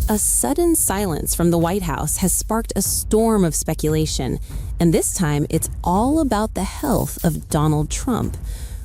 A sudden silence from the White House has sparked a storm of speculation, and this time it's all about the health of Donald Trump.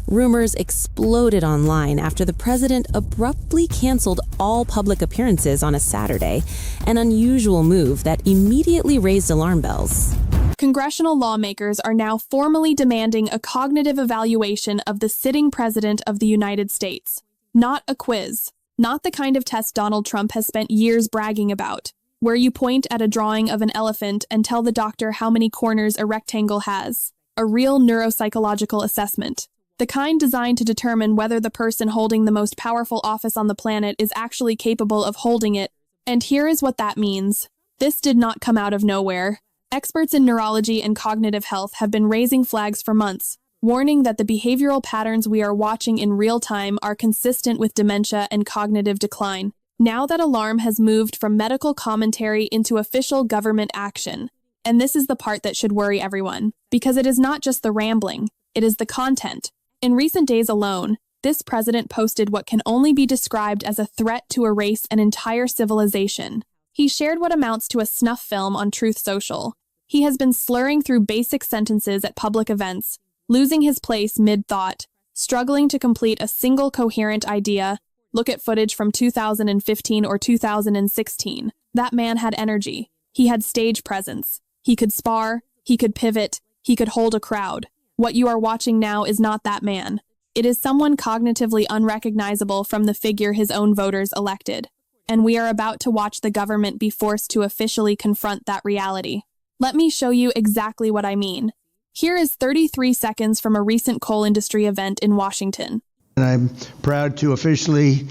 Rumors exploded online after the president abruptly canceled all public appearances on a Saturday, an unusual move that immediately raised alarm bells. Congressional lawmakers are now formally demanding a cognitive evaluation of the sitting president of the United States. Not a quiz. Not the kind of test Donald Trump has spent years bragging about, where you point at a drawing of an elephant and tell the doctor how many corners a rectangle has. A real neuropsychological assessment. The kind designed to determine whether the person holding the most powerful office on the planet is actually capable of holding it. And here is what that means. This did not come out of nowhere. Experts in neurology and cognitive health have been raising flags for months, warning that the behavioral patterns we are watching in real time are consistent with dementia and cognitive decline. Now that alarm has moved from medical commentary into official government action. And this is the part that should worry everyone, because it is not just the rambling, it is the content. In recent days alone, this president posted what can only be described as a threat to erase an entire civilization. He shared what amounts to a snuff film on Truth Social. He has been slurring through basic sentences at public events, losing his place mid-thought, struggling to complete a single coherent idea. Look at footage from 2015 or 2016. That man had energy. He had stage presence. He could spar, he could pivot, he could hold a crowd. What you are watching now is not that man. It is someone cognitively unrecognizable from the figure his own voters elected. And we are about to watch the government be forced to officially confront that reality. Let me show you exactly what I mean. Here is 33 seconds from a recent coal industry event in Washington. And I'm proud to officially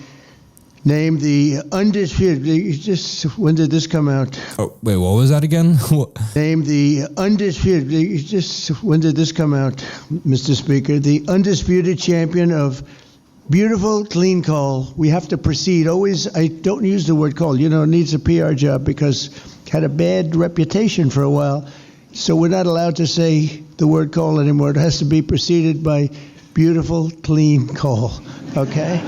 name the undisputed, when did this come out? Oh, wait, what was that again? Name the undisputed, when did this come out, Mr. Speaker? The undisputed champion of beautiful, clean coal. We have to proceed. Always, I don't use the word coal. It needs a PR job because it had a bad reputation for a while. So we're not allowed to say the word coal anymore. It has to be preceded by beautiful, clean coal. Okay?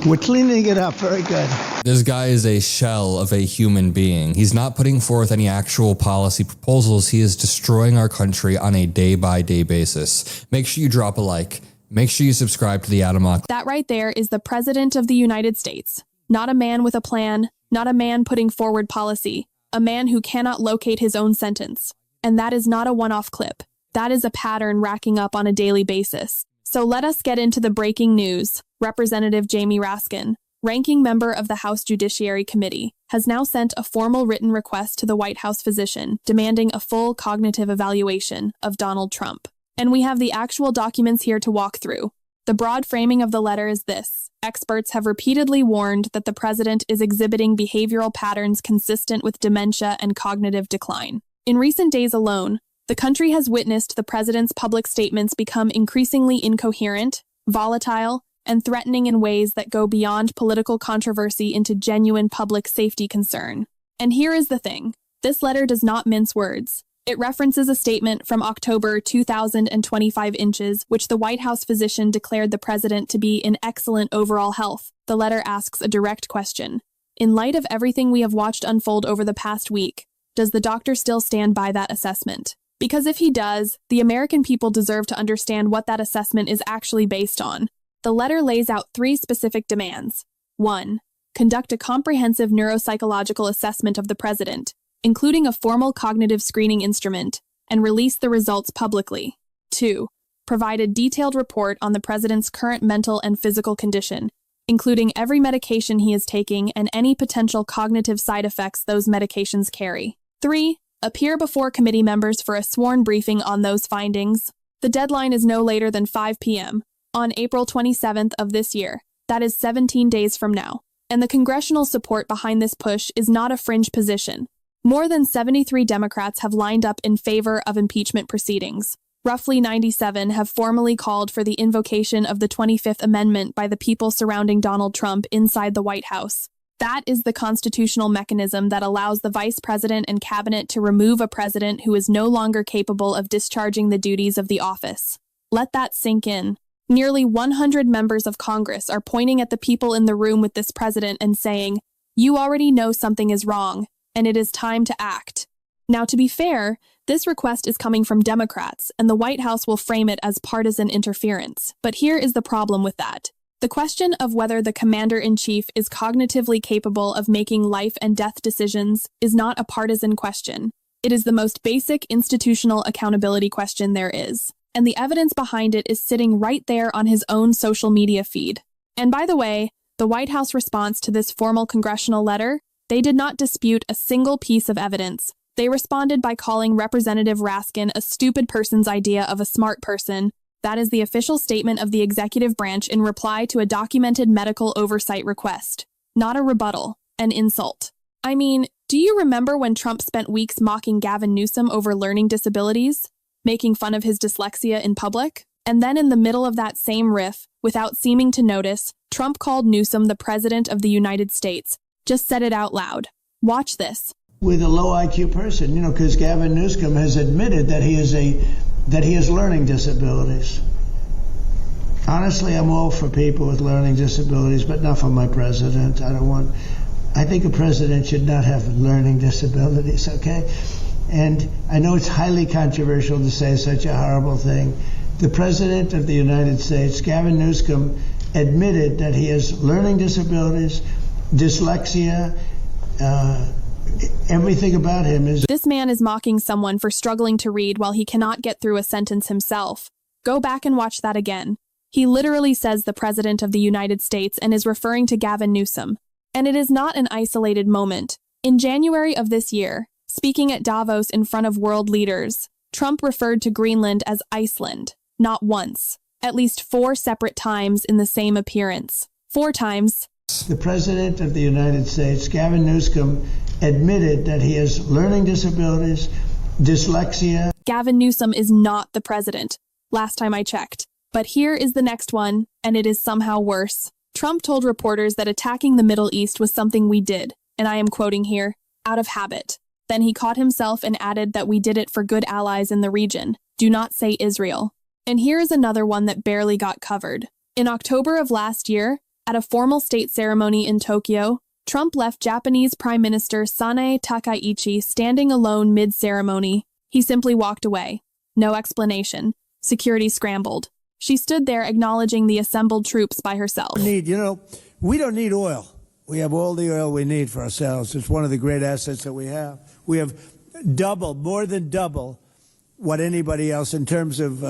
We're cleaning it up. Very good. This guy is a shell of a human being. He's not putting forth any actual policy proposals. He is destroying our country on a day-by-day basis. Make sure you drop a like. Make sure you subscribe to the Atomok. That right there is the President of the United States. Not a man with a plan, not a man putting forward policy, a man who cannot locate his own sentence. And that is not a one-off clip. That is a pattern racking up on a daily basis. So let us get into the breaking news. Representative Jamie Raskin, ranking member of the House Judiciary Committee, has now sent a formal written request to the White House physician demanding a full cognitive evaluation of Donald Trump. And we have the actual documents here to walk through. The broad framing of the letter is this. Experts have repeatedly warned that the president is exhibiting behavioral patterns consistent with dementia and cognitive decline. In recent days alone, the country has witnessed the president's public statements become increasingly incoherent, volatile, and threatening in ways that go beyond political controversy into genuine public safety concern. And here is the thing. This letter does not mince words. It references a statement from October 2025 inches, which the White House physician declared the president to be in excellent overall health. The letter asks a direct question. In light of everything we have watched unfold over the past week, does the doctor still stand by that assessment? Because if he does, the American people deserve to understand what that assessment is actually based on. The letter lays out 3 specific demands. 1. Conduct a comprehensive neuropsychological assessment of the president, including a formal cognitive screening instrument, and release the results publicly. 2. Provide a detailed report on the president's current mental and physical condition, including every medication he is taking and any potential cognitive side effects those medications carry. 3. Appear before committee members for a sworn briefing on those findings. The deadline is no later than 5 p.m. on April 27th of this year. That is 17 days from now. And the congressional support behind this push is not a fringe position. More than 73 Democrats have lined up in favor of impeachment proceedings. Roughly 97 have formally called for the invocation of the 25th Amendment by the people surrounding Donald Trump inside the White House. That is the constitutional mechanism that allows the vice president and cabinet to remove a president who is no longer capable of discharging the duties of the office. Let that sink in. Nearly 100 members of Congress are pointing at the people in the room with this president and saying, You already know something is wrong, and it is time to act. Now, to be fair, this request is coming from Democrats, and the White House will frame it as partisan interference. But here is the problem with that. The question of whether the commander-in-chief is cognitively capable of making life and death decisions is not a partisan question. It is the most basic institutional accountability question there is, and the evidence behind it is sitting right there on his own social media feed. And by the way, the White House response to this formal congressional letter, they did not dispute a single piece of evidence. They responded by calling Representative Raskin a stupid person's idea of a smart person. That is the official statement of the executive branch in reply to a documented medical oversight request. Not a rebuttal, an insult. I mean, do you remember when Trump spent weeks mocking Gavin Newsom over learning disabilities, making fun of his dyslexia in public? And then in the middle of that same riff, without seeming to notice, Trump called Newsom the President of the United States. Just said it out loud. Watch this. With a low IQ person, because Gavin Newsom has admitted that he has learning disabilities. Honestly, I'm all for people with learning disabilities, but not for my president. I think a president should not have learning disabilities, okay? And I know it's highly controversial to say such a horrible thing. The President of the United States, Gavin Newsom, admitted that he has learning disabilities, dyslexia, everything about him is... This man is mocking someone for struggling to read while he cannot get through a sentence himself. Go back and watch that again. He literally says the President of the United States and is referring to Gavin Newsom. And it is not an isolated moment. In January of this year, speaking at Davos in front of world leaders, Trump referred to Greenland as Iceland. Not once. At least 4 separate times in the same appearance. 4 times. The President of the United States, Gavin Newsom, admitted that he has learning disabilities, dyslexia. Gavin Newsom is not the president, last time I checked. But here is the next one, and it is somehow worse. Trump told reporters that attacking the Middle East was something we did, and I am quoting here, out of habit. Then he caught himself and added that we did it for good allies in the region. Do not say Israel. And here is another one that barely got covered. In October of last year, at a formal state ceremony in Tokyo, Trump left Japanese Prime Minister Sanae Takaichi standing alone mid-ceremony. He simply walked away. No explanation. Security scrambled. She stood there acknowledging the assembled troops by herself. We don't need oil. We have all the oil we need for ourselves. It's one of the great assets that we have. We have more than double what anybody else in terms of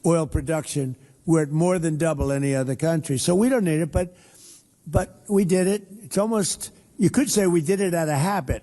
oil production. We're at more than double any other country. So we don't need it, but we did it. It's almost, you could say we did it out of habit,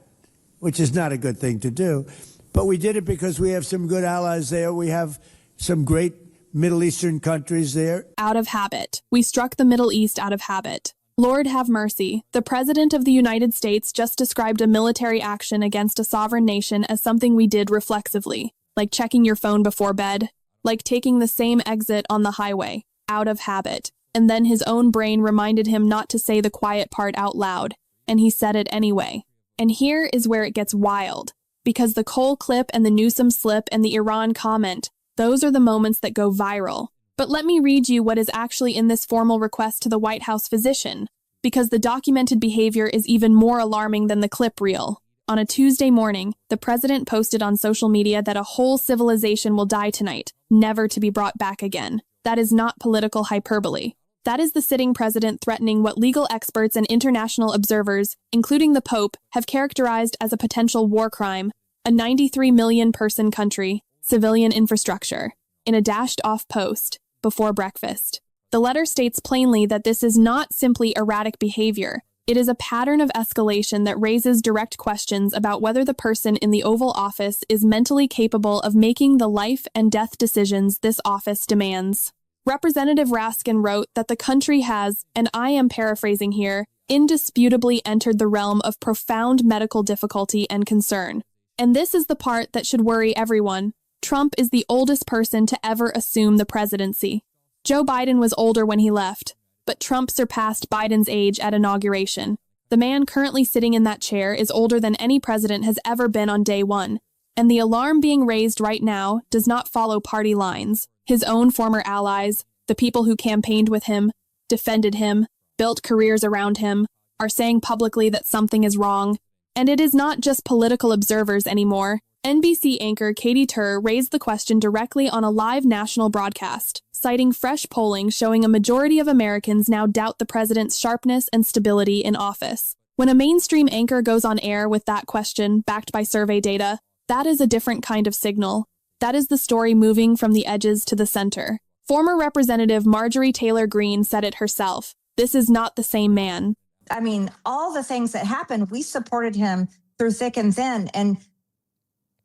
which is not a good thing to do. But we did it because we have some good allies there. We have some great Middle Eastern countries there. Out of habit. We struck the Middle East out of habit. Lord have mercy. The President of the United States just described a military action against a sovereign nation as something we did reflexively, like checking your phone before bed, like taking the same exit on the highway, out of habit. And then his own brain reminded him not to say the quiet part out loud, and he said it anyway. And here is where it gets wild, because the Cole clip and the Newsom slip and the Iran comment, those are the moments that go viral. But let me read you what is actually in this formal request to the White House physician, because the documented behavior is even more alarming than the clip reel. On a Tuesday morning, the president posted on social media that a whole civilization will die tonight, never to be brought back again. That is not political hyperbole. That is the sitting president threatening what legal experts and international observers, including the Pope, have characterized as a potential war crime, a 93 million person country, civilian infrastructure, in a dashed-off post before breakfast. The letter states plainly that this is not simply erratic behavior. It is a pattern of escalation that raises direct questions about whether the person in the Oval Office is mentally capable of making the life and death decisions this office demands. Representative Raskin wrote that the country has, and I am paraphrasing here, indisputably entered the realm of profound medical difficulty and concern. And this is the part that should worry everyone. Trump is the oldest person to ever assume the presidency. Joe Biden was older when he left, but Trump surpassed Biden's age at inauguration. The man currently sitting in that chair is older than any president has ever been on day one, and the alarm being raised right now does not follow party lines. His own former allies, the people who campaigned with him, defended him, built careers around him, are saying publicly that something is wrong. And it is not just political observers anymore. NBC anchor Katie Tur raised the question directly on a live national broadcast, citing fresh polling showing a majority of Americans now doubt the president's sharpness and stability in office. When a mainstream anchor goes on air with that question, backed by survey data, that is a different kind of signal. That is the story moving from the edges to the center. Former Representative Marjorie Taylor Greene said it herself. This is not the same man. I mean, all the things that happened, we supported him through thick and thin. And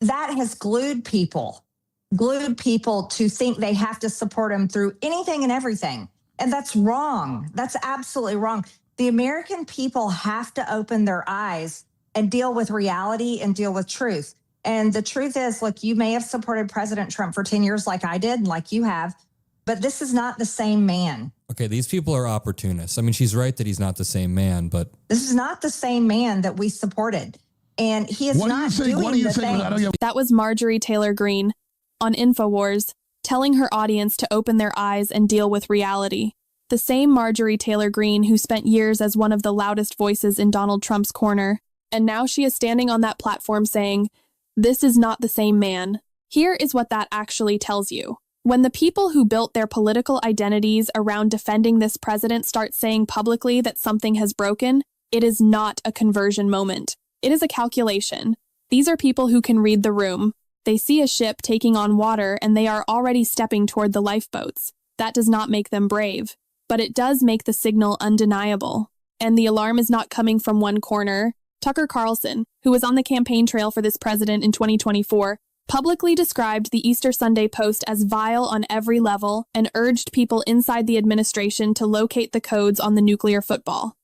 that has glued people to think they have to support him through anything and everything. And that's wrong. That's absolutely wrong. The American people have to open their eyes and deal with reality and deal with truth. And the truth is, look, you may have supported President Trump for 10 years like I did and like you have, but this is not the same man. Okay, these people are opportunists. I mean, she's right that he's not the same man, but this is not the same man that we supported. And he is not doing the thing. That was Marjorie Taylor Greene on InfoWars, telling her audience to open their eyes and deal with reality. The same Marjorie Taylor Greene who spent years as one of the loudest voices in Donald Trump's corner. And now she is standing on that platform saying, this is not the same man. Here is what that actually tells you. When the people who built their political identities around defending this president start saying publicly that something has broken, it is not a conversion moment. It is a calculation. These are people who can read the room. They see a ship taking on water and they are already stepping toward the lifeboats. That does not make them brave, but it does make the signal undeniable. And the alarm is not coming from one corner. Tucker Carlson, who was on the campaign trail for this president in 2024, publicly described the Easter Sunday Post as vile on every level and urged people inside the administration to locate the codes on the nuclear football.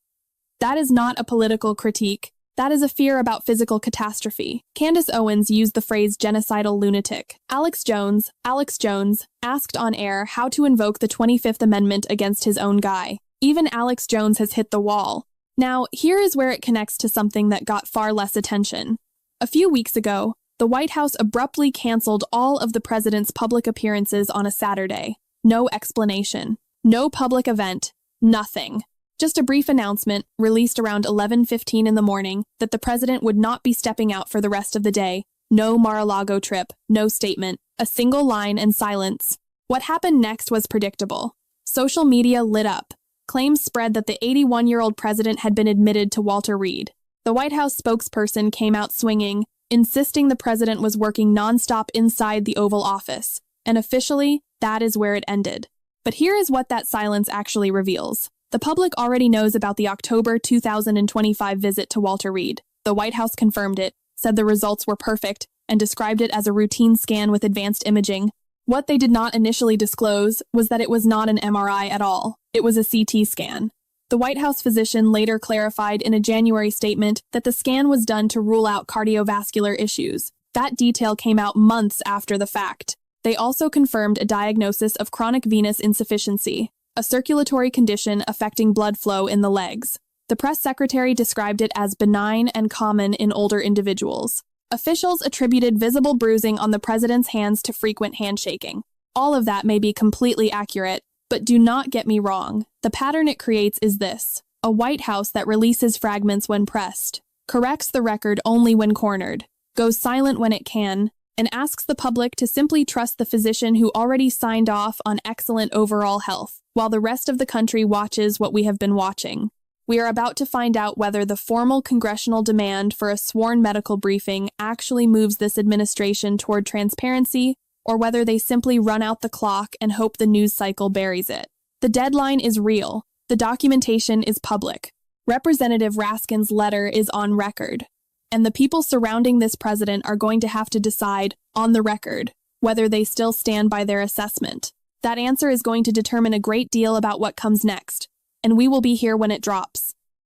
That is not a political critique. That is a fear about physical catastrophe. Candace Owens used the phrase genocidal lunatic. Alex Jones, asked on air how to invoke the 25th Amendment against his own guy. Even Alex Jones has hit the wall. Now, here is where it connects to something that got far less attention. A few weeks ago, the White House abruptly canceled all of the president's public appearances on a Saturday. No explanation. No public event. Nothing. Just a brief announcement, released around 11:15 in the morning, that the president would not be stepping out for the rest of the day. No Mar-a-Lago trip. No statement. A single line and silence. What happened next was predictable. Social media lit up. Claims spread that the 81-year-old president had been admitted to Walter Reed. The White House spokesperson came out swinging, insisting the president was working nonstop inside the Oval Office. And officially, that is where it ended. But here is what that silence actually reveals. The public already knows about the October 2025 visit to Walter Reed. The White House confirmed it, said the results were perfect, and described it as a routine scan with advanced imaging. What they did not initially disclose was that it was not an MRI at all. It was a CT scan. The White House physician later clarified in a January statement that the scan was done to rule out cardiovascular issues. That detail came out months after the fact. They also confirmed a diagnosis of chronic venous insufficiency, a circulatory condition affecting blood flow in the legs. The press secretary described it as benign and common in older individuals. Officials attributed visible bruising on the president's hands to frequent handshaking. All of that may be completely accurate, but do not get me wrong. The pattern it creates is this: a White House that releases fragments when pressed, corrects the record only when cornered, goes silent when it can, and asks the public to simply trust the physician who already signed off on excellent overall health, while the rest of the country watches what we have been watching. We are about to find out whether the formal congressional demand for a sworn medical briefing actually moves this administration toward transparency, or whether they simply run out the clock and hope the news cycle buries it. The deadline is real. The documentation is public. Representative Raskin's letter is on record. And the people surrounding this president are going to have to decide, on the record, whether they still stand by their assessment. That answer is going to determine a great deal about what comes next, and we will be here when it drops.